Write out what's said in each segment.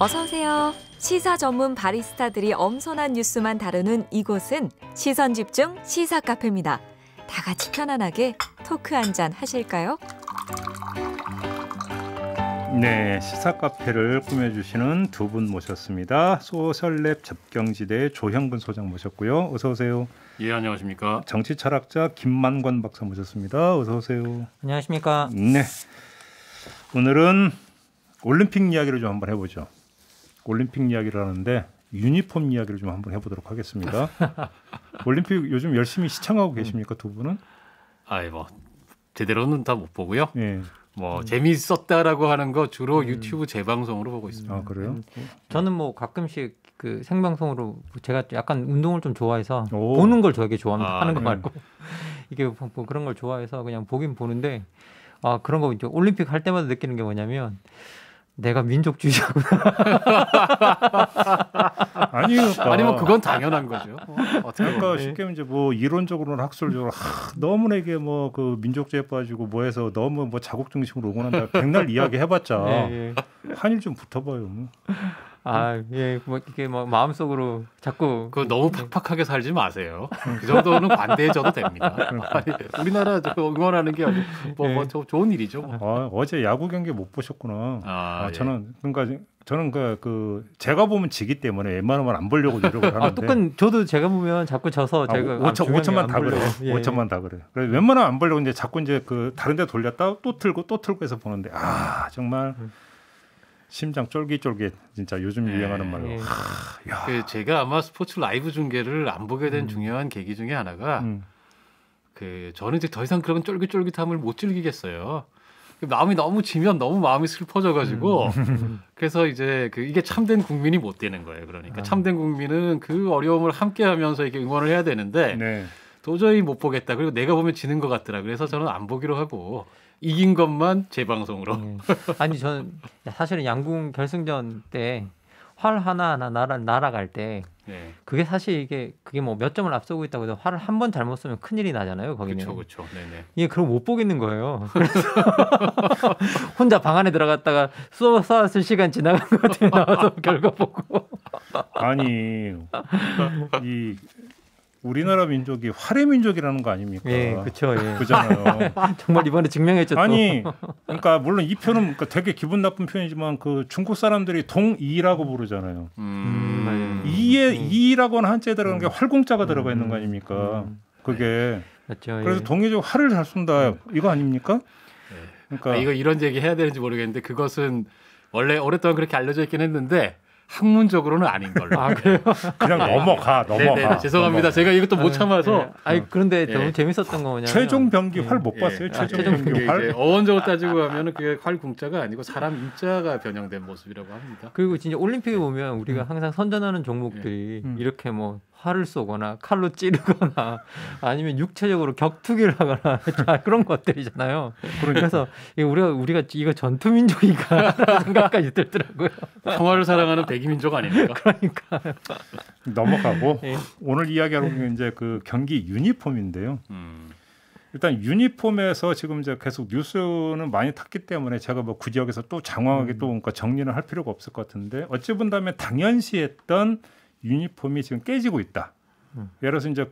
어서 오세요. 시사 전문 바리스타들이 엄선한 뉴스만 다루는 이곳은 시선 집중 시사 카페입니다. 다 같이 편안하게 토크 한잔 하실까요? 네, 시사 카페를 꾸며주시는 두 분 모셨습니다. 소셜랩 접경지대 조형근 소장 모셨고요. 어서 오세요. 예, 안녕하십니까. 정치 철학자 김만권 박사 모셨습니다. 어서 오세요. 안녕하십니까. 네, 오늘은 올림픽 이야기를 좀 한번 해보죠. 올림픽 이야기를 하는데 유니폼 이야기를 좀 한번 해보도록 하겠습니다. 올림픽 요즘 열심히 시청하고 계십니까, 두 분은? 아이 뭐 제대로는 다 못 보고요. 예. 뭐 재미있었다라고 하는 거 주로 유튜브 재방송으로 보고 있습니다. 아, 그래요? 저는 뭐 가끔씩 그 생방송으로 제가 약간 운동을 좀 좋아해서 오. 보는 걸 되게 좋아합니다. 하는 거 네. 말고 이게 뭐 그런 걸 좋아해서 그냥 보긴 보는데 그런 거 이제 올림픽 할 때마다 느끼는 게 뭐냐면 내가 민족주의자구나. 아니면 그건 당연한 거죠. 그러니까 쉽게 이제 뭐 이론적으로는 학술적으로 너무나 이게 뭐 그 민족주의에 빠지고 뭐해서 너무 뭐 자국 중심으로 오곤한다. 백날 이야기 해봤자 예. 한일 좀 붙어봐요. 뭐 이게 뭐 마음속으로 자꾸 그 너무 팍팍하게 살지 마세요. 그 정도는 관대해져도 됩니다. 아니, 우리나라 응원하는 게 뭐 좋은 일이죠. 어제 야구 경기 못 보셨구나. 예. 저는 그 제가 보면 지기 때문에 웬만하면 안 보려고 노력을 하는데. 똑같은 저도 제가 보면 자꾸 져서 제가 5천만 다 그래. 예. 5천만 다 그래. 그래서 웬만하면 안 보려고 이제 자꾸 이제 그 다른데 돌렸다 또 틀고 해서 보는데 정말. 심장 쫄깃쫄깃 진짜 요즘 유행하는 말로. 그 제가 아마 스포츠 라이브 중계를 안 보게 된 중요한 계기 중에 하나가 그 저는 이제 더 이상 그런 쫄깃쫄깃함을 못 즐기겠어요. 마음이 너무 지면 너무 마음이 슬퍼져가지고 그래서 이제 이게 참된 국민이 못 되는 거예요. 그러니까 참된 국민은 그 어려움을 함께하면서 이렇게 응원을 해야 되는데 네. 도저히 못 보겠다. 그리고 내가 보면 지는 것 같더라. 그래서 저는 안 보기로 하고. 이긴 것만 재방송으로. 아니 저는 사실은 양궁 결승전 때 활 하나하나 날아갈 때 그게 사실 그게 뭐 몇 점을 앞서고 있다고 해서 활을 한 번 잘못 쏘면 큰일이 나잖아요. 거기는. 그렇죠. 네네. 이게 그걸 못 보겠는 거예요. 그래서 혼자 방 안에 들어갔다가 쏘았을 시간 지나간 것 같아요. 나와서 결과 보고. 아니 이 우리나라 민족이 활의 민족이라는 거 아닙니까? 예, 그렇죠. 예. 그잖아요. 정말 이번에 증명했죠. 아니, 그러니까 물론 이 표는 그러니까 되게 기분 나쁜 표현이지만 그 중국 사람들이 동이라고 부르잖아요. 이라고 하는 한자에 들어가는 게 활공자가 들어가 있는 거 아닙니까? 그게 맞죠. 그래서 예. 동의적으로 활을 잘 쏜다 이거 아닙니까? 그러니까 이거 이런 얘기 해야 되는지 모르겠는데 그것은 원래 오랫동안 그렇게 알려져 있긴 했는데. 학문적으로는 아닌 걸로. 그래요? 그냥 넘어가. 네네, 죄송합니다. 제가 이것도 못 참아서. 그런데 너무 재밌었던 거 뭐냐면 최종 병기 활 못 봤어요. 최종 병기 활. 어원적으로 따지고 가면은 그게 활 궁자가 아니고 사람 인자가 변형된 모습이라고 합니다. 그리고 진짜 올림픽에 보면 우리가 항상 선전하는 종목들이 이렇게 뭐 활을 쏘거나 칼로 찌르거나 아니면 육체적으로 격투기를 하거나 그런 것들이잖아요. 그래서 우리가 이거 전투 민족인가 생각까지 들더라고요. 평화를 사랑하는 백이민족 아닙니까? 그러니까 넘어가고 오늘 이야기하는 이제 그 경기 유니폼인데요. 일단 유니폼에서 지금 이제 계속 뉴스는 많이 탔기 때문에 제가 뭐 굳이 여기서 또 장황하게 또 그러니까 정리는 할 필요가 없을 것 같은데 어찌 본다면 당연시했던 유니폼이 지금 깨지고 있다. 예를 들어서 이제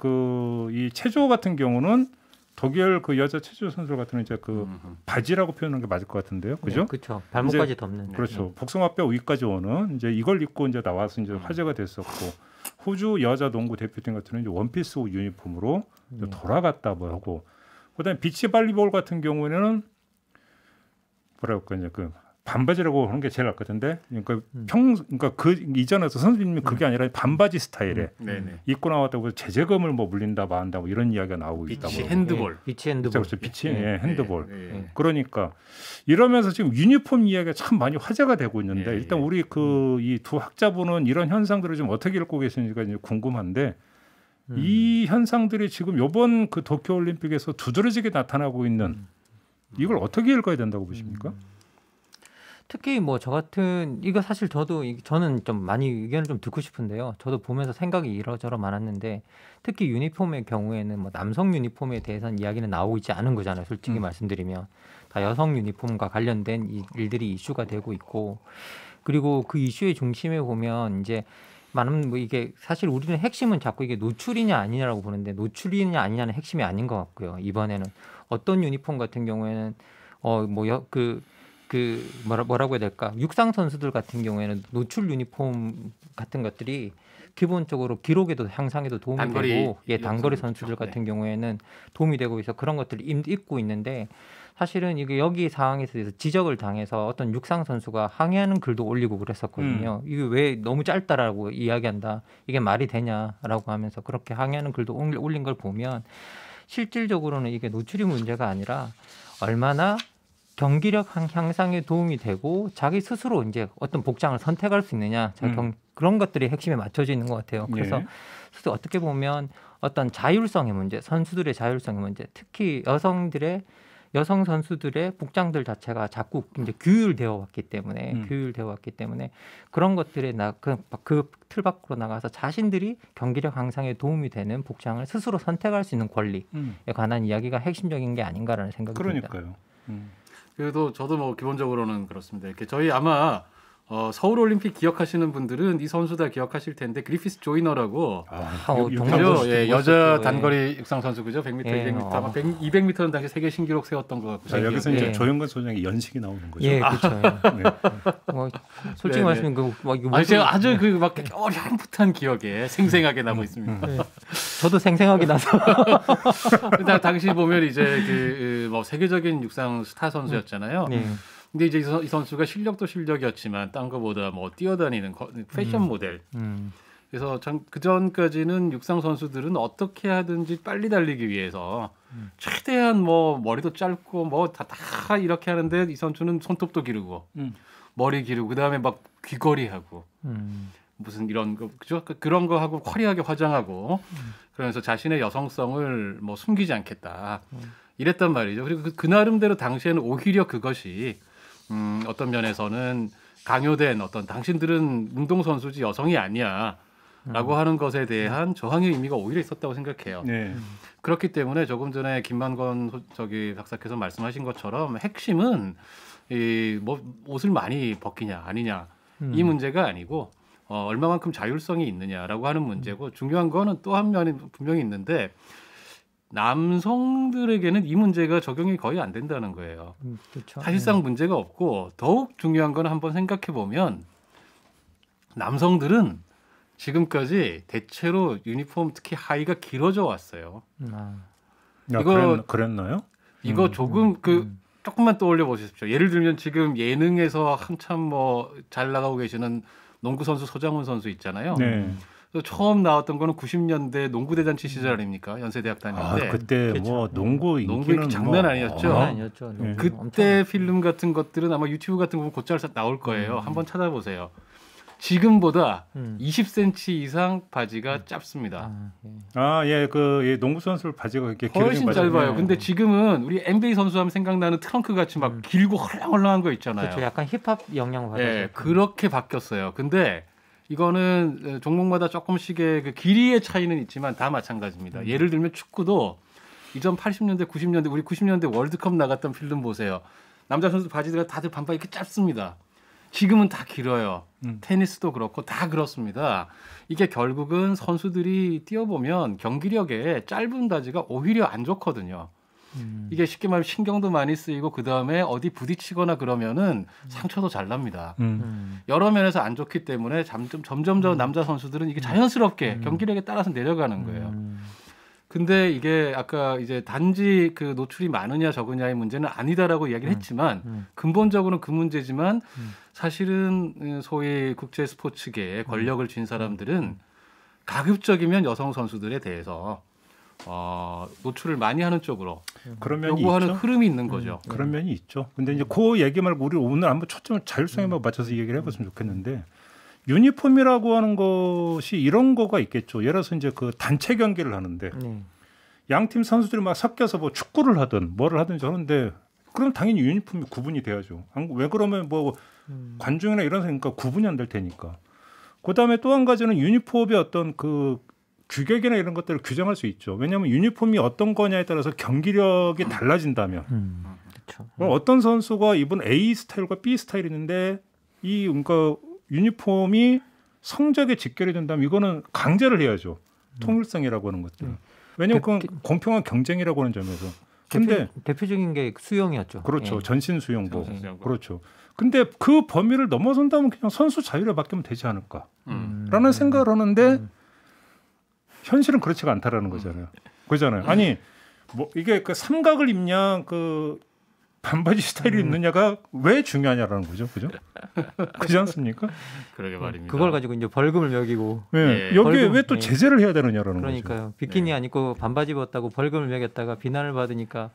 이 체조 같은 경우는 독일 그 여자 체조 선수 같은 이제 그 바지라고 표현하는 게 맞을 것 같은데요, 그죠? 그렇죠. 발목까지 덮는. 그렇죠. 복숭아뼈 위까지 오는 이제 이걸 입고 이제 나와서 이제 화제가 됐었고 호주 여자 농구 대표팀 같은 이제 원피스 유니폼으로 돌아갔다 뭐 하고 그다음에 비치 발리볼 같은 경우에는 뭐라고 할까 이제 그 반바지라고 하는 게 제일 낫거든데 그러니까 그 이전에서 선수님이 그게 아니라 반바지 스타일에 입고 나왔다고 제재금을 뭐 물린다 마한다 뭐 이런 이야기가 나오고 있다고. 비치 핸드볼. 비치 핸드볼. 그렇죠. 비치 핸드볼. 그러니까 이러면서 지금 유니폼 이야기가 참 많이 화제가 되고 있는데 일단 우리 이 두 학자분은 이런 현상들을 좀 어떻게 읽고 계시는지가 이제 궁금한데 이 현상들이 지금 이번 그 도쿄올림픽에서 두드러지게 나타나고 있는 이걸 어떻게 읽어야 된다고 보십니까? 특히 뭐 저 같은 이거 사실 저는 좀 많이 의견을 좀 듣고 싶은데요. 저도 보면서 생각이 이러저러 많았는데 특히 유니폼의 경우에는 뭐 남성 유니폼에 대해서는 이야기는 나오고 있지 않은 거잖아요. 솔직히 말씀드리면 다 여성 유니폼과 관련된 일들이 이슈가 되고 있고 그리고 그 이슈의 중심에 보면 이제 많은 뭐 이게 사실 우리는 핵심은 자꾸 이게 노출이냐 아니냐라고 보는데 노출이냐 아니냐는 핵심이 아닌 것 같고요. 이번에는 어떤 유니폼 같은 경우에는 뭐라고 해야 될까? 육상 선수들 같은 경우에는 노출 유니폼 같은 것들이 기본적으로 기록에도 향상에도 도움이 되고 단거리 선수들 같은 경우에는 도움이 되고 있어 그런 것들을 입고 있는데 사실은 이게 여기 상황에서 지적을 당해서 어떤 육상 선수가 항의하는 글도 올리고 그랬었거든요. 이게 왜 너무 짧다라고 이야기한다. 이게 말이 되냐라고 하면서 그렇게 항의하는 글도 올린 걸 보면 실질적으로는 이게 노출이 문제가 아니라 얼마나 경기력 향상에 도움이 되고 자기 스스로 이제 어떤 복장을 선택할 수 있느냐 그런 것들이 핵심에 맞춰져 있는 것 같아요. 그래서 어떻게 보면 어떤 자율성의 문제, 선수들의 자율성의 문제, 특히 여성 선수들의 복장들 자체가 자꾸 이제 규율되어 왔기 때문에 그런 것들에 그 틀 밖으로 나가서 자신들이 경기력 향상에 도움이 되는 복장을 스스로 선택할 수 있는 권리에 관한 이야기가 핵심적인 게 아닌가라는 생각이 듭니다. 그러니까요. 그래도 저도 뭐 기본적으로는 그렇습니다. 이렇게 저희 아마 서울올림픽 기억하시는 분들은 이 선수 다 기억하실 텐데 그리피스 조이너라고 여자 단거리 육상 선수 그죠? 100m, 200m 아마 200m는 당시 세계 신기록 세웠던 것 같고. 여기서 이제 조영근 소장의 연식이 나오는 거죠. 예, 그렇죠. 솔직히 말하면 제가 아주 막 어렴풋한 기억에 생생하게 나고 있습니다. 저도 생생하게 나서. 당시 보면 이제 뭐 세계적인 육상 스타 선수였잖아요. 근데 이제 이 선수가 실력도 실력이었지만 딴 거보다 뭐 뛰어다니는 패션 모델. 그래서 그 전까지는 육상 선수들은 어떻게 하든지 빨리 달리기 위해서 최대한 뭐 머리도 짧고 뭐 다 이렇게 하는데 이 선수는 손톱도 기르고 머리 기르고 그다음에 막 귀걸이하고 무슨 이런 거 그죠? 그런 거 하고 화려하게 화장하고 그러면서 자신의 여성성을 뭐 숨기지 않겠다. 이랬단 말이죠. 그리고 그 나름대로 당시에는 오히려 그것이 어떤 면에서는 강요된 어떤 당신들은 운동선수지 여성이 아니야 라고 하는 것에 대한 저항의 의미가 오히려 있었다고 생각해요. 그렇기 때문에 조금 전에 김만건 박사께서 말씀하신 것처럼 핵심은 뭐 옷을 많이 벗기냐 아니냐 이 문제가 아니고 얼마만큼 자율성이 있느냐라고 하는 문제고 중요한 거는 또 한 면이 분명히 있는데 남성들에게는 이 문제가 적용이 거의 안 된다는 거예요. 그렇죠. 사실상 문제가 없고 더욱 중요한 건 한번 생각해 보면 남성들은 지금까지 대체로 유니폼 특히 하의가 길어져 왔어요. 이거 그랬나요? 이거 조금 조금만 떠올려 보십시오. 예를 들면 지금 예능에서 한참 뭐 잘 나가고 계시는 농구 선수 소장훈 선수 있잖아요. 처음 나왔던 거는 90년대 농구 대잔치 시절 아닙니까? 연세대학 다닐 때. 그때 뭐 농구 인기는 장난 아니었죠. 그때 필름 같은 것들은 아마 유튜브 같은 거 보면 곧잘 나올 거예요. 한번 찾아보세요. 지금보다 20cm 이상 바지가 짧습니다. 그 농구 선수 바지가 이렇게 훨씬 짧아요. 근데 지금은 우리 NBA 선수 하면 생각나는 트렁크 같이 막 길고 헐렁헐렁한 거 있잖아요. 그렇죠. 약간 힙합 영향 받아서. 그렇게 바뀌었어요. 근데 이거는 종목마다 조금씩의 그 길이의 차이는 있지만 다 마찬가지입니다. 예를 들면 축구도 이전 80년대, 90년대 우리 90년대 월드컵 나갔던 필름 보세요. 남자 선수 바지가 다들 반바지 이렇게 짧습니다. 지금은 다 길어요. 테니스도 그렇고 다 그렇습니다. 이게 결국은 선수들이 뛰어보면 경기력에 짧은 바지가 오히려 안 좋거든요. 이게 쉽게 말하면 신경도 많이 쓰이고 그 다음에 어디 부딪히거나 그러면은 상처도 잘 납니다. 여러 면에서 안 좋기 때문에 점점 더 남자 선수들은 이게 자연스럽게 경기력에 따라서 내려가는 거예요. 근데 이게 아까 이제 단지 그 노출이 많으냐 적으냐의 문제는 아니다라고 이야기를 했지만 근본적으로는 그 문제지만 사실은 소위 국제 스포츠계에 권력을 쥔 사람들은 가급적이면 여성 선수들에 대해서 노출을 많이 하는 쪽으로 요구하는 흐름이 있는 거죠. 그런 면이 있죠. 근데 이제 그 얘기 말고 우리 오늘 한번 초점을 자율성에만 맞춰서 얘기를 해봤으면 좋겠는데 유니폼이라고 하는 것이 이런 거가 있겠죠. 예를 들어서 이제 그 단체 경기를 하는데 양팀 선수들이 막 섞여서 뭐 축구를 하든 뭐를 하든지 하는데 그럼 당연히 유니폼이 구분이 돼야죠. 왜 그러면 뭐 관중이나 이런 생각과 구분이 안 될 테니까. 그다음에 또 한 가지는 유니폼의 어떤 그 규격이나 이런 것들을 규정할 수 있죠. 왜냐하면 유니폼이 어떤 거냐에 따라서 경기력이 달라진다면 그렇죠. 어떤 선수가 입은 A 스타일과 B 스타일이 있는데 이 그러니까 유니폼이 성적에 직결이 된다면 이거는 강제를 해야죠. 통일성이라고 하는 것들. 왜냐하면 그건 공평한 경쟁이라고 하는 점에서. 근데 대표적인 게 수영이었죠. 그렇죠. 예. 전신 수영복. 그렇죠. 근데 그 범위를 넘어선다면 그냥 선수 자유를 맡기면 되지 않을까라는 생각을 하는데 현실은 그렇지가 않다라는 거잖아요. 그잖아요. 아니 뭐 이게 그 삼각을 입냐 그 반바지 스타일이 있느냐가 왜 중요하냐라는 거죠, 그죠? 그렇지 않습니까? 그러게 말입니다. 그걸 가지고 이제 벌금을 매기고 네. 여기에 왜 또 제재를 해야 되느냐라는 그러니까요. 거죠. 비키니 안 입고 반바지 입었다고 벌금을 매겼다가 비난을 받으니까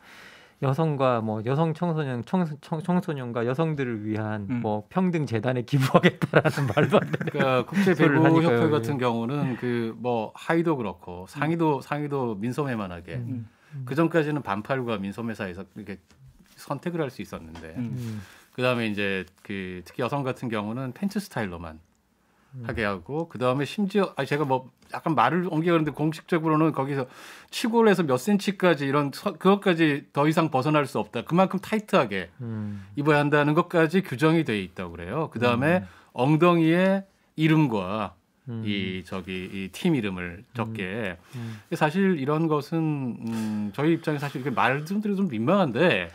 여성과 뭐 여성 청소년과 여성들을 위한 뭐 평등 재단에 기부하겠다라는 말도 안 되는. 그러니까 국제 배구 협회 같은 경우는 그 뭐 하의도 그렇고 상의도 민소매만하게 그 전까지는 반팔과 민소매 사이에서 이렇게 선택을 할 수 있었는데 그다음에 이제 그 특히 여성 같은 경우는 팬츠 스타일로만 하게 하고 그다음에 심지어 제가 뭐 약간 말을 옮기는데 공식적으로는 거기서 치골에서 몇 센치까지 이런 그것까지 더 이상 벗어날 수 없다. 그만큼 타이트하게 입어야 한다는 것까지 규정이 돼 있다고 그래요. 그다음에 엉덩이에 이름과 이 팀 이름을 적게. 사실 이런 것은 저희 입장에 사실 이렇게 말씀드려도 좀 민망한데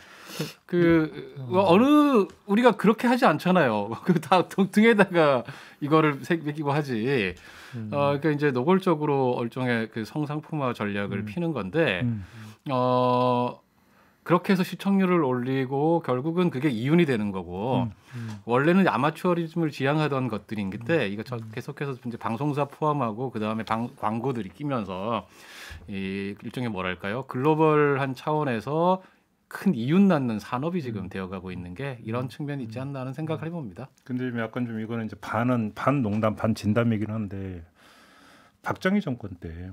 어느 우리가 그렇게 하지 않잖아요. 그 다 등에다가 이거를 새기고 하지. 그러니까 이제 노골적으로 일종의 그 성상품화 전략을 피는 건데 그렇게 해서 시청률을 올리고 결국은 그게 이윤이 되는 거고 원래는 아마추어리즘을 지향하던 것들인데 이거 계속해서 이제 방송사 포함하고 그 다음에 광고들이 끼면서 이 일종의 뭐랄까요 글로벌한 차원에서 큰 이윤 낳는 산업이 지금 되어가고 있는 게 이런 측면이 있지 않나 하는 생각을 해봅니다. 근데 약간 좀 이거는 이제 반 농담 반 진담이긴 한데 박정희 정권 때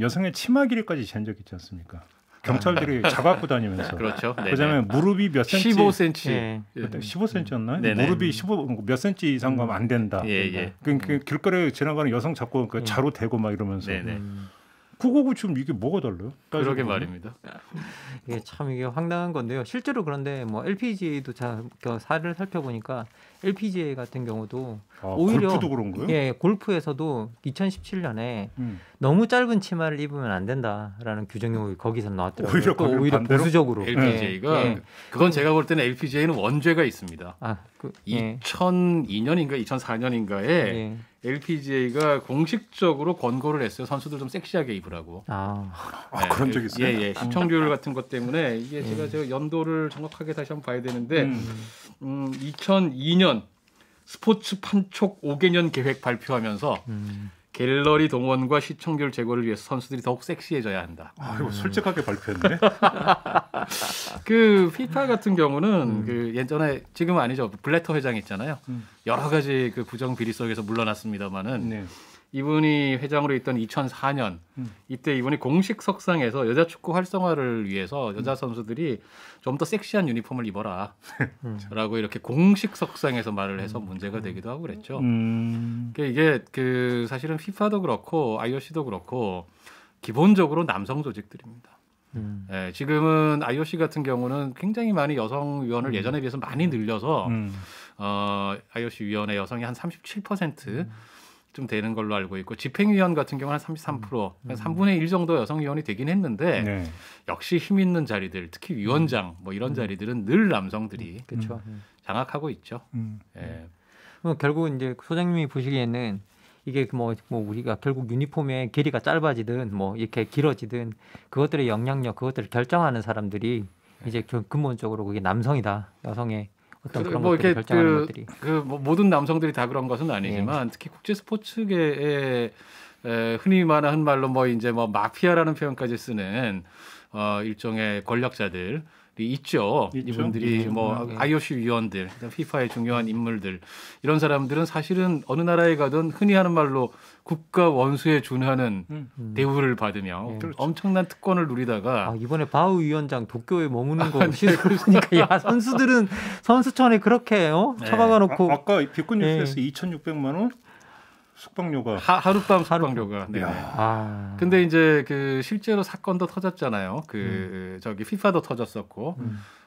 여성의 치마 길이까지 재는 적 있지 않습니까? 경찰들이 잡아갖고 다니면서. 그렇죠. 그다음에 무릎이 몇 센치? 15cm. 네. 15cm였나요? 네네. 무릎이 15 몇 센치 이상 가면 안 된다. 예. 그 길거리에 지나가는 여성 잡고 그 자로 대고 막 이러면서. 네네. 그거고 지금 이게 뭐가 달라요? 그러게 말입니다. 이게 참 이게 황당한 건데요. 실제로 그런데 뭐 LPGA도 사례를 살펴보니까 LPGA 같은 경우도 오히려 골프도 그런 거예요? 예, 골프에서도 2017년에 너무 짧은 치마를 입으면 안 된다라는 규정이 거기서 나왔더라고요. 오히려 보수적으로. LPGA가 그건 제가 볼 때는 LPGA는 원죄가 있습니다. 2002년인가 2004년인가에 LPGA가 공식적으로 권고를 했어요. 선수들 좀 섹시하게 입으라고. 그런 적이 있어요? 예. 시청률 같은 것 때문에 이게 제가 연도를 정확하게 다시 한번 봐야 되는데 2002년 스포츠 판촉 5개년 계획 발표하면서 갤러리 동원과 시청률 제고를 위해서 선수들이 더욱 섹시해져야 한다. 이거 솔직하게 발표했네. 그 FIFA 같은 경우는 그 예전에 지금은 아니죠. 블래터 회장 있잖아요. 여러 가지 그 부정 비리 속에서 물러났습니다만은 이분이 회장으로 있던 2004년 이때 이분이 공식 석상에서 여자 축구 활성화를 위해서 여자 선수들이 좀 더 섹시한 유니폼을 입어라 라고 이렇게 공식 석상에서 말을 해서 문제가 되기도 하고 그랬죠. 그러니까 이게 그 사실은 FIFA도 그렇고 IOC도 그렇고 기본적으로 남성 조직들입니다. 지금은 IOC 같은 경우는 굉장히 많이 여성 위원을 예전에 비해서 많이 늘려서 IOC 위원회 여성이 한 37% 좀 되는 걸로 알고 있고 집행위원 같은 경우는 한 33%, 3분의 1 정도 여성 위원이 되긴 했는데 역시 힘 있는 자리들, 특히 위원장 뭐 이런 자리들은 늘 남성들이 장악하고 있죠. 결국 이제 소장님이 보시기에는 이게 뭐 우리가 결국 유니폼의 길이가 짧아지든 뭐 이렇게 길어지든 그것들의 영향력, 그것들을 결정하는 사람들이 이제 근본적으로 그게 남성이다, 여성의 어떤 그런 뭐 것들을 결정하는 것들이 뭐 모든 남성들이 다 그런 것은 아니지만 특히 국제 스포츠계에 흔히 말하는 말로 뭐 이제 뭐 마피아라는 표현까지 쓰는 일종의 권력자들이 있죠. 이분들이 뭐 IOC 위원들, FIFA의 중요한 인물들 이런 사람들은 사실은 어느 나라에 가든 흔히 하는 말로 국가 원수에 준하는 대우를 받으며 엄청난 특권을 누리다가 이번에 바우 위원장 도쿄에 머무는 거 보니까 야 선수들은 선수촌에 그렇게 처박아놓고 아까 비콘 뉴스에서 2,600만 원 숙박료가 하룻밤 숙박료가. 네. 근데 이제 그 실제로 사건도 터졌잖아요. 저기 FIFA도 터졌었고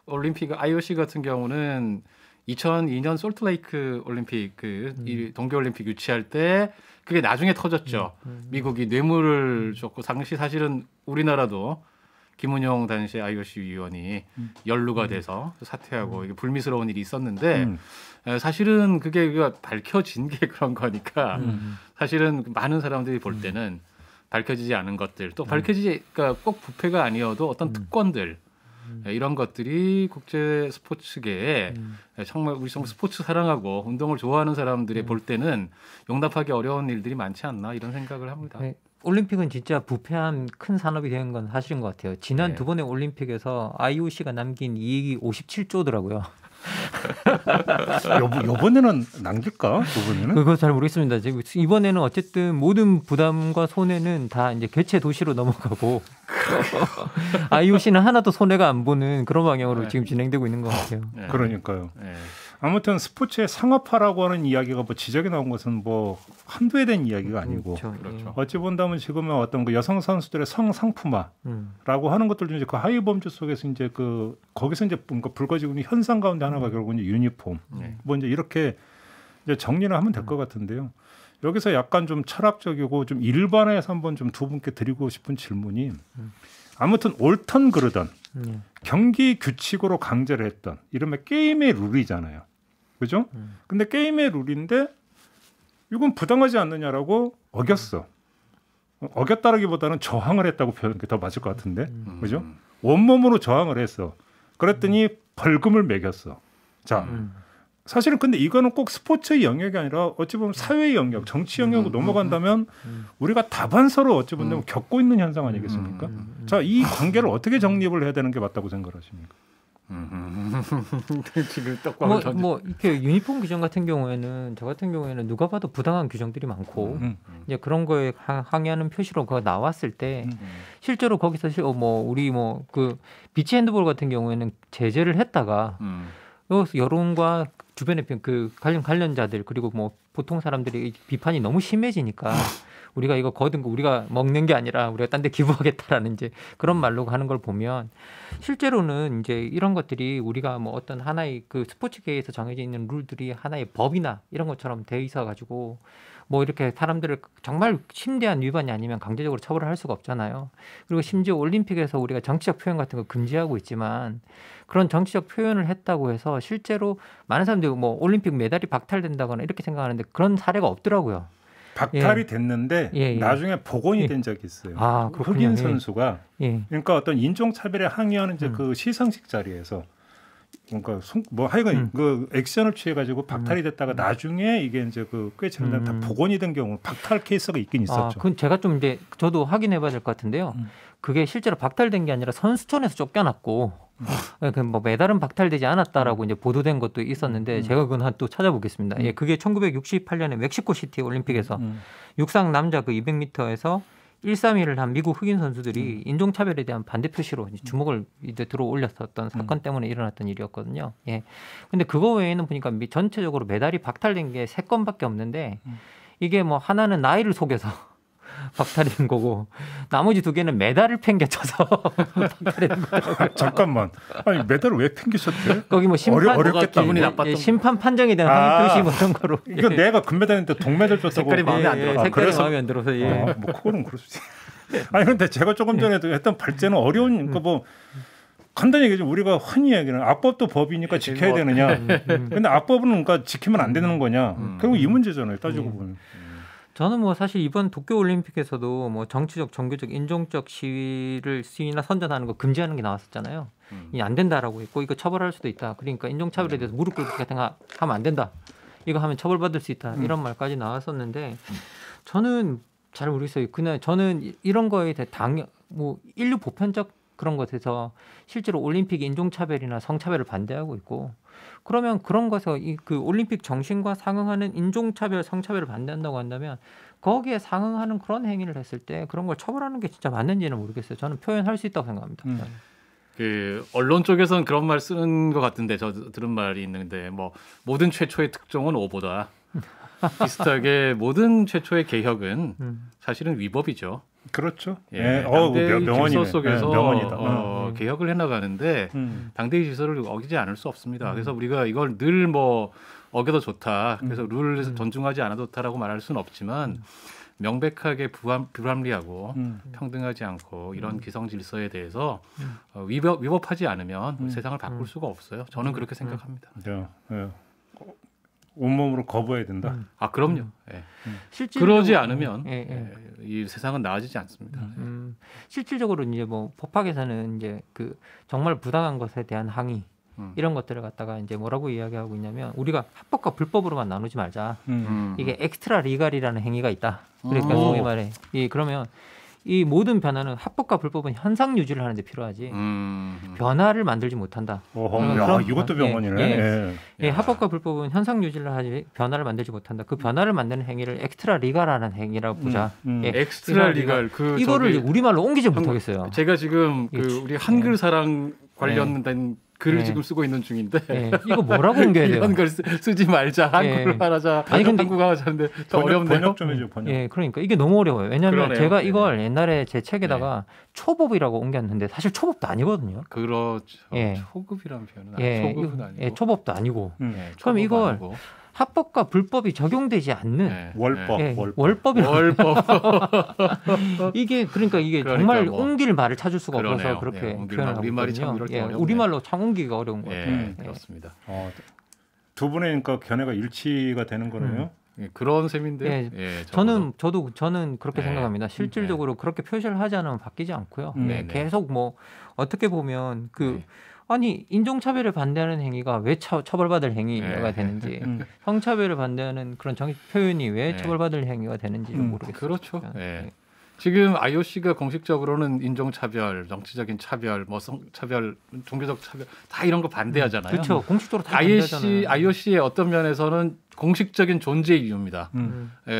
올림픽 IOC 같은 경우는 2002년 솔트레이크 올림픽 이 동계 올림픽 유치할 때 그게 나중에 터졌죠. 미국이 뇌물을 줬고 당시 사실은 우리나라도 김은용 당시 IOC 위원이 연루가 돼서 사퇴하고 이게 불미스러운 일이 있었는데 사실은 그게 밝혀진 게 그런 거니까 사실은 많은 사람들이 볼 때는 밝혀지지 않은 것들 또 그러니까 꼭 부패가 아니어도 어떤 특권들 이런 것들이 국제 스포츠계에 정말 우리 정말 스포츠 사랑하고 운동을 좋아하는 사람들이 볼 때는 용납하기 어려운 일들이 많지 않나 이런 생각을 합니다. 네. 올림픽은 진짜 부패한 큰 산업이 된 건 사실인 것 같아요. 지난 두 번의 올림픽에서 IOC가 남긴 이익이 57조더라고요. 이번에는 남길까? 이번에는? 그거 잘 모르겠습니다. 이번에는 어쨌든 모든 부담과 손해는 다 이제 개최 도시로 넘어가고 IOC는 하나도 손해가 안 보는 그런 방향으로 지금 진행되고 있는 것 같아요. 그러니까요. 아무튼 스포츠의 상업화라고 하는 이야기가 뭐 지적이 나온 것은 뭐 한두 해 된 이야기가 아니고 그렇죠. 어찌 본다면 지금은 어떤 그 여성 선수들의 성상품화라고 하는 것들도 이제 그 하위 범주 속에서 이제 거기서 이제 뭔가 불거지고 있는 현상 가운데 하나가 결국 이제 유니폼 뭐 이제 이렇게 이제 정리를 하면 될 것 같은데요. 여기서 약간 좀 철학적이고 좀 일반화해서 한번 좀 두 분께 드리고 싶은 질문이 아무튼 옳던 그르던 경기 규칙으로 강제를 했던 이러면 게임의 룰이잖아요. 그죠? 근데 게임의 룰인데 이건 부당하지 않느냐라고 어겼어. 어겼다라기보다는 저항을 했다고 표현하는 게 더 맞을 것 같은데. 그죠? 온몸으로 저항을 했어. 그랬더니 벌금을 매겼어. 자, 사실은 근데 이거는 꼭 스포츠의 영역이 아니라 어찌 보면 사회의 영역, 정치 영역으로 넘어간다면 우리가 다반사로 어찌 보면 겪고 있는 현상 아니겠습니까? 자, 이 관계를 어떻게 정립을 해야 되는 게 맞다고 생각하십니까? 지금 뭐 이렇게 유니폼 규정 같은 경우에는 저 같은 경우에는 누가 봐도 부당한 규정들이 많고 이제 그런 거에 항의하는 표시로 그거 나왔을 때 실제로 거기서 우리 그 비치 핸드볼 같은 경우에는 제재를 했다가 여론과 주변의 그 관련자들 그리고 뭐 보통 사람들이 비판이 너무 심해지니까 우리가 이거 거둔 거 우리가 먹는 게 아니라 우리가 딴 데 기부하겠다라는 이제 그런 말로 하는 걸 보면 실제로는 이제 이런 것들이 우리가 뭐 어떤 하나의 그 스포츠계에서 정해져 있는 룰들이 하나의 법이나 이런 것처럼 돼 있어 가지고 뭐 이렇게 사람들을 정말 심대한 위반이 아니면 강제적으로 처벌을 할 수가 없잖아요. 그리고 심지어 올림픽에서 우리가 정치적 표현 같은 거 금지하고 있지만 그런 정치적 표현을 했다고 해서 실제로 많은 사람들이 뭐 올림픽 메달이 박탈된다거나 이렇게 생각하는데 그런 사례가 없더라고요. 박탈이 됐는데 나중에 복원이 된 적이 있어요. 흑인 선수가 그러니까 어떤 인종차별에 항의하는 이제 그 시상식 자리에서 그러니까 뭐 하여간 그 액션을 취해가지고 박탈이 됐다가 나중에 이게 이제 그 꽤 지난 다 복원이 된 경우 박탈 케이스가 있긴 있었죠. 그건 제가 좀 이제 저도 확인해봐야 될 것 같은데요. 그게 실제로 박탈된 게 아니라 선수촌에서 쫓겨났고 뭐 메달은 박탈되지 않았다라고 이제 보도된 것도 있었는데 제가 그건 또 찾아보겠습니다. 그게 1968년에 멕시코시티 올림픽에서 육상 남자 그 200m에서 1-3위를 한 미국 흑인 선수들이 인종차별에 대한 반대 표시로 주먹을 이제 들어 올렸었던 사건 때문에 일어났던 일이었거든요. 근데 그거 외에는 보니까 전체적으로 메달이 박탈된 게 3건밖에 없는데 이게 뭐 하나는 나이를 속여서 박탈이 된 거고 나머지 2개는 메달을 팽개쳐서 박탈이 된 거예요. 잠깐만. 아니 메달을 왜 팽개쳤대? 거기 뭐 어렵겠다. 기분이 나빴던 심판 판정에 대한 항의 표시 뭐 이런 거로. 이거 내가 금메달인데 동메달 줬다고. 색깔이 마음에 안 들어. 색깔이 마음에 안 들어서. 뭐 그거는 그럴 수 있어. 아니 근데 제가 조금 전에도 했던 발제는 어려운 그러니까 뭐 간단히 얘기하면 우리가 흔히 얘기하는 악법도 법이니까 지켜야 되느냐. 근데 악법은 그러니까 지키면 안 되는 거냐. 결국 이 문제잖아요. 따지고 보면. 저는 뭐 사실 이번 도쿄올림픽에서도 뭐 정치적, 종교적, 인종적 시위나 선전하는 거 금지하는 게 나왔었잖아요. 이 안 된다라고 했고 이거 처벌할 수도 있다. 그러니까 인종차별에 대해서 무릎 꿇기 같은 거 하면 안 된다. 이거 하면 처벌받을 수 있다. 이런 말까지 나왔었는데 저는 잘 모르겠어요. 그냥 저는 이런 거에 대해 뭐 인류 보편적 그런 것에서 실제로 올림픽 인종차별이나 성차별을 반대하고 있고 그러면 그런 것에서 그 올림픽 정신과 상응하는 인종차별, 성차별을 반대한다고 한다면 거기에 상응하는 그런 행위를 했을 때 그런 걸 처벌하는 게 진짜 맞는지는 모르겠어요. 저는 표현할 수 있다고 생각합니다. 그 언론 쪽에서는 그런 말 쓰는 것 같은데 저 들은 말이 있는데 뭐 모든 최초의 특종은 오보다 비슷하게 모든 최초의 개혁은 사실은 위법이죠. 그렇죠. 예, 당대의 질서 속에서 개혁을 해나가는데 당대의 질서를 어기지 않을 수 없습니다. 그래서 우리가 이걸 늘 뭐 어겨도 좋다. 그래서 룰을 존중하지 않아도 좋다라고 말할 수는 없지만 명백하게 불합리하고 평등하지 않고 이런 기성 질서에 대해서 위법하지 않으면 세상을 바꿀 수가 없어요. 저는 그렇게 생각합니다. 온몸으로 거부해야 된다. 아 그럼요. 그러지 않으면 이 세상은 나아지지 않습니다. 실질적으로 이제 뭐 법학에서는 이제 그 정말 부당한 것에 대한 항의 이런 것들을 갖다가 이제 뭐라고 이야기하고 있냐면 우리가 합법과 불법으로만 나누지 말자. 이게 엑스트라 리갈이라는 행위가 있다. 그러니까 소위 말해 그러면 이 모든 변화는 합법과 불법은 현상 유지를 하는 데 필요하지 변화를 만들지 못한다. 이것도 병원이네. 합법과 불법은 현상 유지를 하지 변화를 만들지 못한다. 그 변화를 만드는 행위를 엑스트라 리갈하는 행위라고 보자. 엑스트라 리갈 이거를 우리말로 옮기지 못하겠어요. 제가 지금 그 우리 한글 사랑 관련된 글을 지금 쓰고 있는 중인데 이거 뭐라고 옮겨야 돼요? 이런 걸 쓰지 말자. 한국을 말하자. 아니 근데 한국어 하자는데 어렵네요. 번역 좀 해줘. 번역. 그러니까 이게 너무 어려워요. 왜냐하면 그러네요. 제가 이걸 옛날에 제 책에다가 초법이라고 옮겼는데 사실 초법도 아니거든요. 그렇죠. 초급이라는 표현은 초급은 아니고. 초법도 아니고. 그럼 이걸 아니고. 합법과 불법이 적용되지 않는 월법이라고. 이게 그러니까 정말 뭐. 옮길 말을 찾을 수가 그러네요. 없어서 그렇게 표현하고 우리말이 참 있거든요. 이럴 때 우리말로 참 옮기기가 어려운 것 같아요. 그렇습니다. 두 분의 그러니까 견해가 일치가 되는 거네요. 그런 셈인데. 저는 그렇게 생각합니다. 실질적으로 그렇게 표시를 하지 않으면 바뀌지 않고요. 계속 뭐 어떻게 보면 아니 인종차별을 반대하는 행위가 왜 처벌받을 행위가 되는지 성차별을 반대하는 그런 정치 표현이 왜 처벌받을 행위가 되는지 모르겠어요. 그렇죠. 지금 IOC가 공식적으로는 인종차별, 정치적인 차별, 뭐 성차별, 종교적 차별 다 이런 거 반대하잖아요. 그렇죠. 공식적으로 다 반대하잖아요. IOC의 어떤 면에서는 공식적인 존재 이유입니다.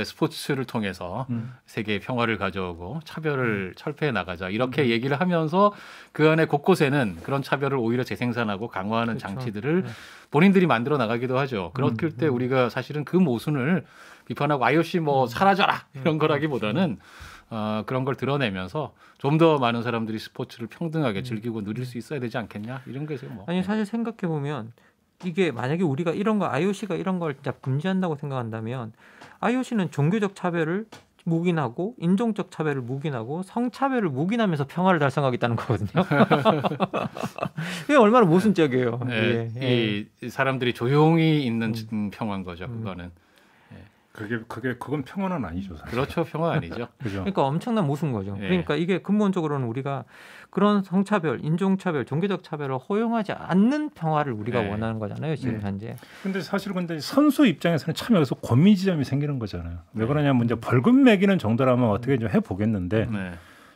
스포츠를 통해서 세계의 평화를 가져오고 차별을 철폐해 나가자 이렇게 얘기를 하면서 그 안에 곳곳에는 그런 차별을 오히려 재생산하고 강화하는 장치들을 본인들이 만들어 나가기도 하죠. 그렇길 때 우리가 사실은 그 모순을 비판하고 IOC 뭐 사라져라 이런 거라기보다는 그런 걸 드러내면서 좀 더 많은 사람들이 스포츠를 평등하게 즐기고 누릴 수 있어야 되지 않겠냐 이런 거죠. 뭐. 아니 사실 생각해 보면 이게 만약에 우리가 이런 거 IOC가 이런 걸 진짜 금지한다고 생각한다면 IOC는 종교적 차별을 묵인하고 인종적 차별을 묵인하고 성차별을 묵인하면서 평화를 달성하겠다는 거거든요. 이게 얼마나 모순적이에요. 이 사람들이 조용히 있는 평화인 거죠. 그거는. 그건 평화는 아니죠. 사실. 그렇죠, 평화 아니죠. 그죠? 그러니까 엄청난 모순 거죠. 그러니까 이게 근본적으로는 우리가 그런 성차별, 인종차별, 종교적 차별을 허용하지 않는 평화를 우리가 원하는 거잖아요. 지금 현재. 근데 사실 선수 입장에서는 참 여기서 고민 지점이 생기는 거잖아요. 왜 그러냐면 이제 벌금 매기는 정도라면 어떻게 좀 해보겠는데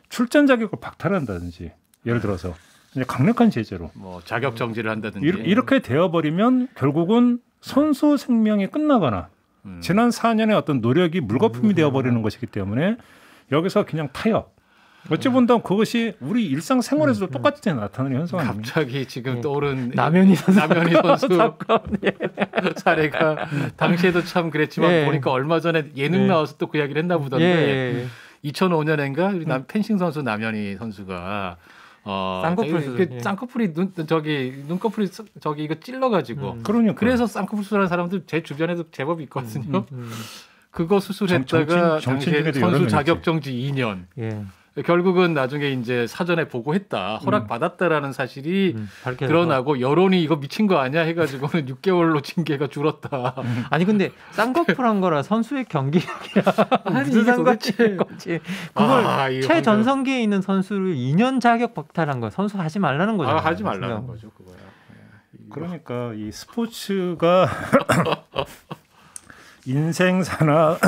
출전 자격을 박탈한다든지 예를 들어서 이제 강력한 제재로 뭐 자격 정지를 한다든지 이렇게 되어버리면 결국은 선수 생명이 끝나거나 지난 4년의 어떤 노력이 물거품이 되어버리는 것이기 때문에 여기서 그냥 타협. 어찌 본다면 그것이 우리 일상생활에서도 똑같이 나타나는 현상 아닙니까? 갑자기 지금 떠오른 남현희 선수 사례가 당시에도 참 그랬지만 보니까 얼마 전에 예능 나와서 또 그 이야기를 했나 보던데 2005년인가 우리 펜싱 선수 남현희 선수가 쌍꺼풀이 눈꺼풀이 이거 찔러가지고 그래서 쌍꺼풀 수술하는 사람들 제 주변에도 제법 있거든요. 그거 수술했다가 당시에 선수 자격정지 2년. 결국은 나중에 이제 사전에 보고했다, 허락받았다라는 사실이 드러나고 여론이 이거 미친 거 아니야 해가지고는 6개월로 징계가 줄었다. 아니 근데 쌍꺼풀한 거라 선수의 경기력이라 무슨 상관이 있는 거지. 그걸 최전성기에 있는 선수를 2년 자격 박탈한 거 선수 하지 말라는 거잖아요. 하지 말라는 거죠, 그거야. 그러니까 이 스포츠가 인생사나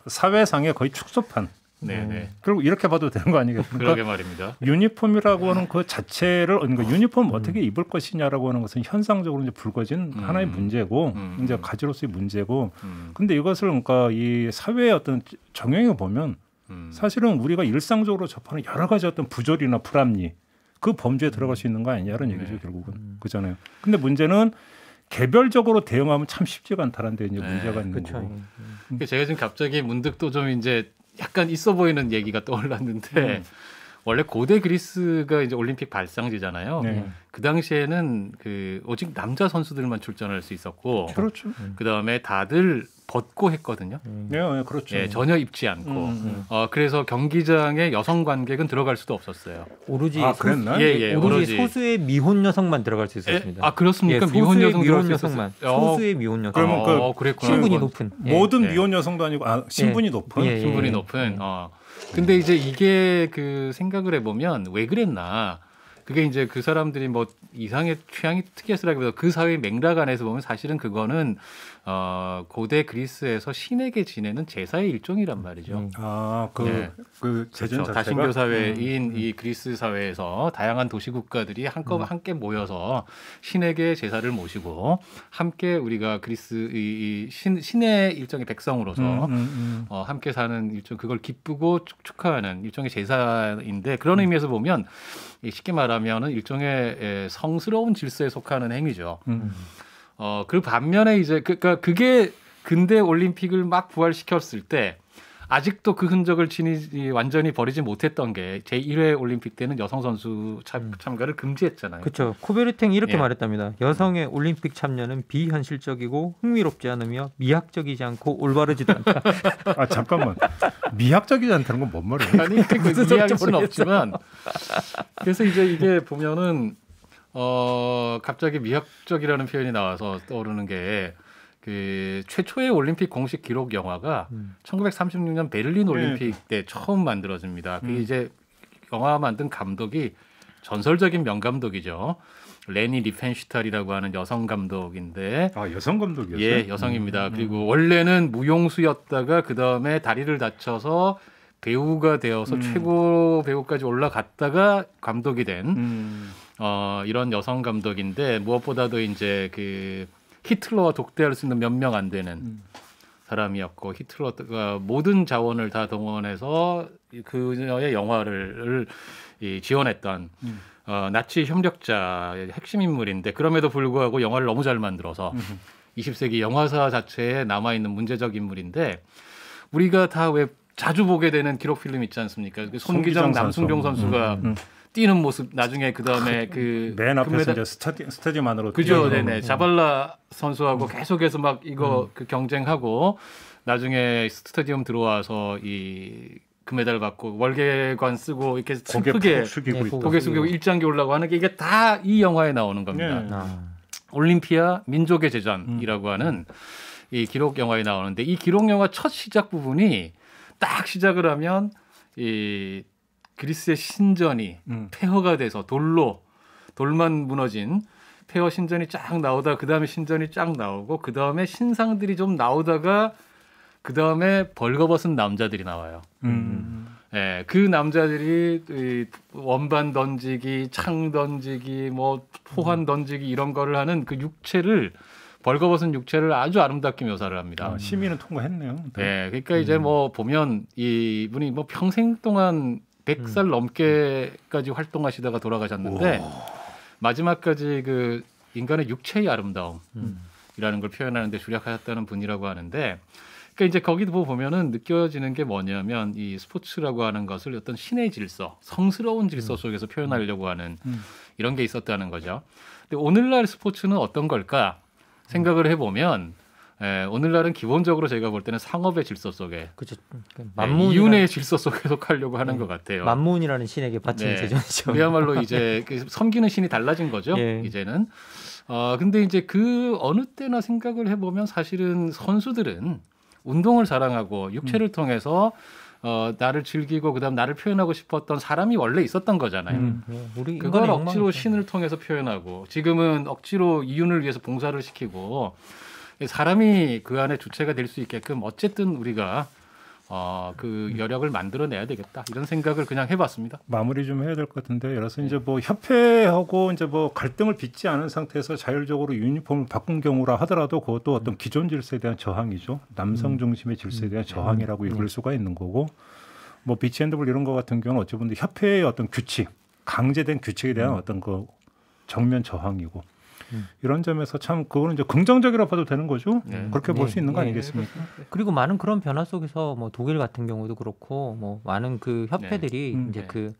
사회상의 거의 축소판. 네네. 그리고 이렇게 봐도 되는 거 아니겠습니까? 그러게 말입니다. 유니폼이라고 하는 그 자체를 그러니까 유니폼 어떻게 입을 것이냐라고 하는 것은 현상적으로 이제 불거진 하나의 문제고 이제 가지로서의 문제고. 근데 이것을 그러니까 이 사회의 어떤 정형에 보면 사실은 우리가 일상적으로 접하는 여러 가지 어떤 부조리나 불합리 그 범주에 들어갈 수 있는 거 아니냐는 얘기죠 결국은. 그잖아요. 근데 문제는 개별적으로 대응하면 참 쉽지가 않다는 데 이제 문제가 있는 거고. 제가 지금 갑자기 문득 또 좀 이제 약간 있어 보이는 얘기가 떠올랐는데 원래 고대 그리스가 이제 올림픽 발상지잖아요. 네. 그 당시에는 그 오직 남자 선수들만 출전할 수 있었고, 그렇죠. 그 다음에 다들 벗고 했거든요. 네, 그렇죠. 예, 전혀 입지 않고. 그래서 경기장에 여성 관객은 들어갈 수도 없었어요. 오로지 그랬나? 오로지 소수의 미혼 여성만 들어갈 수 있었습니다. 그렇습니까? 예, 미혼 미혼 여성만. 소수의 미혼 여성. 그러면 그랬구나. 신분이 높은. 모든 미혼 여성도 아니고 신분이 높은. 신분이 높은. 근데 이제 이게 그 생각을 해보면 왜 그랬나? 그게 이제 그 사람들이 뭐 이상의 취향이 특이했으라기보다 그 사회의 맥락 안에서 보면 사실은 그거는 고대 그리스에서 신에게 지내는 제사의 일종이란 말이죠. 그 제전 그렇죠. 자체가 다신교 사회인 이 그리스 사회에서 다양한 도시국가들이 함께 모여서 신에게 제사를 모시고 함께 우리가 그리스 이 신의 일종의 백성으로서 함께 사는 일종 그걸 기쁘고 축하하는 일종의 제사인데 그런 의미에서 보면 쉽게 말하면은 일종의 성스러운 질서에 속하는 행위죠. 그 반면에 이제 그게 근대 올림픽을 막 부활시켰을 때 아직도 그 흔적을 완전히 버리지 못했던 게 제1회 올림픽 때는 여성 선수 참가를 금지했잖아요. 그렇죠. 코베르탱이 이렇게 말했답니다. 여성의 올림픽 참여는 비현실적이고 흥미롭지 않으며 미학적이지 않고 올바르지도 않다. 잠깐만. 미학적이지 않다는 건 뭔 말이에요? 아니 이해할 수는 없지만 그래서 이제 이게 보면은 갑자기 미학적이라는 표현이 나와서 떠오르는 게 그 최초의 올림픽 공식 기록 영화가 1936년 베를린 올림픽 때 처음 만들어집니다. 그게 이제 영화 만든 감독이 전설적인 명감독이죠. 레니 리펜슈탈이라고 하는 여성 감독인데 여성 감독이었어요? 예, 여성입니다. 그리고 원래는 무용수였다가 그 다음에 다리를 다쳐서 배우가 되어서 최고 배우까지 올라갔다가 감독이 된 이런 여성 감독인데 무엇보다도 이제 그 히틀러와 독대할 수 있는 몇 명 안 되는 사람이었고 히틀러가 모든 자원을 다 동원해서 그녀의 영화를 지원했던 나치 협력자의 핵심 인물인데 그럼에도 불구하고 영화를 너무 잘 만들어서 20세기 영화사 자체에 남아있는 문제적 인물인데 우리가 다 왜 자주 보게 되는 기록 필름 있지 않습니까? 손기정 남순경 선수가 뛰는 모습 나중에 그다음에 맨 앞에서 이제 스타디움 안으로 그죠, 네네 자발라 선수하고 계속해서 막 이거 그 경쟁하고 나중에 스타디움 들어와서 이 금메달 받고 월계관 쓰고 이렇게 슬프게 고개 숙이고 일장기 올라고 하는 게 이게 다 이 영화에 나오는 겁니다. 올림피아 민족의 제전이라고 하는 이 기록 영화에 나오는데 이 기록 영화 첫 시작 부분이 딱 시작을 하면 이 그리스의 신전이 폐허가 돼서 돌만 무너진 폐허 신전이 쫙 나오다 그 다음에 신전이 쫙 나오고 그 다음에 신상들이 좀 나오다가 그 다음에 벌거벗은 남자들이 나와요. 예, 그 남자들이 원반 던지기, 창 던지기, 뭐 포환 던지기 이런 거를 하는 그 벌거벗은 육체를 아주 아름답게 묘사를 합니다. 심의는 통과했네요. 네, 그러니까 이제 뭐 보면 이분이 뭐 평생 동안 100살 넘게까지 활동하시다가 돌아가셨는데 마지막까지 그 인간의 육체의 아름다움이라는 걸 표현하는데 주력하셨다는 분이라고 하는데 그러니까 이제 거기도 보면은 느껴지는 게 뭐냐면 이 스포츠라고 하는 것을 어떤 신의 질서, 성스러운 질서 속에서 표현하려고 하는 이런 게 있었다는 거죠. 근데 오늘날 스포츠는 어떤 걸까 생각을 해보면 오늘날은 기본적으로 제가 볼 때는 상업의 질서 속에 그렇죠. 이윤의 질서 속에 속하려고 하는 것 같아요. 만문이라는 신에게 바치는 제전이죠. 그야말로 이제 섬기는 신이 달라진 거죠. 이제는. 근데 이제 그 어느 때나 생각을 해보면 사실은 선수들은 운동을 사랑하고 육체를 통해서 나를 즐기고 그다음 나를 표현하고 싶었던 사람이 원래 있었던 거잖아요. 그걸 억지로 신을 통해서 표현하고 지금은 억지로 이윤을 위해서 봉사를 시키고 사람이 그 안에 주체가 될 수 있게끔 어쨌든 우리가 그 여력을 만들어내야 되겠다 이런 생각을 그냥 해봤습니다. 마무리 좀 해야 될 것 같은데, 그래서 이제 뭐 협회하고 이제 뭐 갈등을 빚지 않은 상태에서 자율적으로 유니폼을 바꾼 경우라 하더라도 그것도 어떤 기존 질서에 대한 저항이죠. 남성 중심의 질서에 대한 저항이라고 읽을 수가 있는 거고, 뭐 비치핸드볼 이런 거 같은 경우는 어찌 보면 협회의 어떤 규칙, 강제된 규칙에 대한 어떤 그 정면 저항이고. 이런 점에서 참 그거는 이제 긍정적이라고 봐도 되는 거죠. 그렇게 볼 수 있는 거 아니겠습니까? 그리고 많은 그런 변화 속에서 뭐 독일 같은 경우도 그렇고 뭐 많은 그 협회들이 이제 그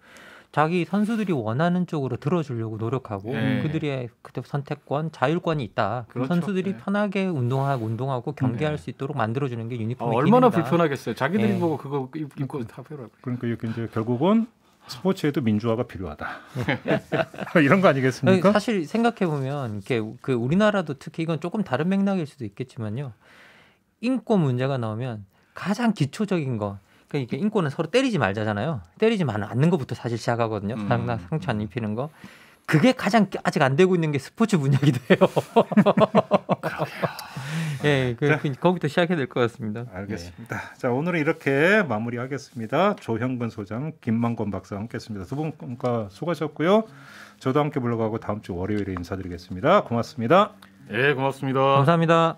자기 선수들이 원하는 쪽으로 들어주려고 노력하고 그들의 그때 선택권, 자율권이 있다. 그렇죠. 선수들이 편하게 운동하고 경기할 수 있도록 만들어주는 게 유니폼의 얼마나 기능이다. 불편하겠어요. 자기들이 보고 그거 입고 하더라고요. 그러니까 이렇게 이제 결국은 스포츠에도 민주화가 필요하다. 이런 거 아니겠습니까? 사실 생각해 보면 그 우리나라도 특히 이건 조금 다른 맥락일 수도 있겠지만요. 인권 문제가 나오면 가장 기초적인 거. 그러니까 인권은 서로 때리지 말자잖아요. 때리지 않는 것부터 사실 시작하거든요. 상처 안 입히는 거. 그게 가장 아직 안 되고 있는 게 스포츠 분야이기도 해요. 예, 거기부터 시작해야 될 것 같습니다. 알겠습니다. 네. 자, 오늘은 이렇게 마무리하겠습니다. 조형근 소장, 김만권 박사와 함께했습니다. 두 분 수고하셨고요. 저도 함께 물러가고 다음 주 월요일에 인사드리겠습니다. 고맙습니다. 네, 고맙습니다. 감사합니다.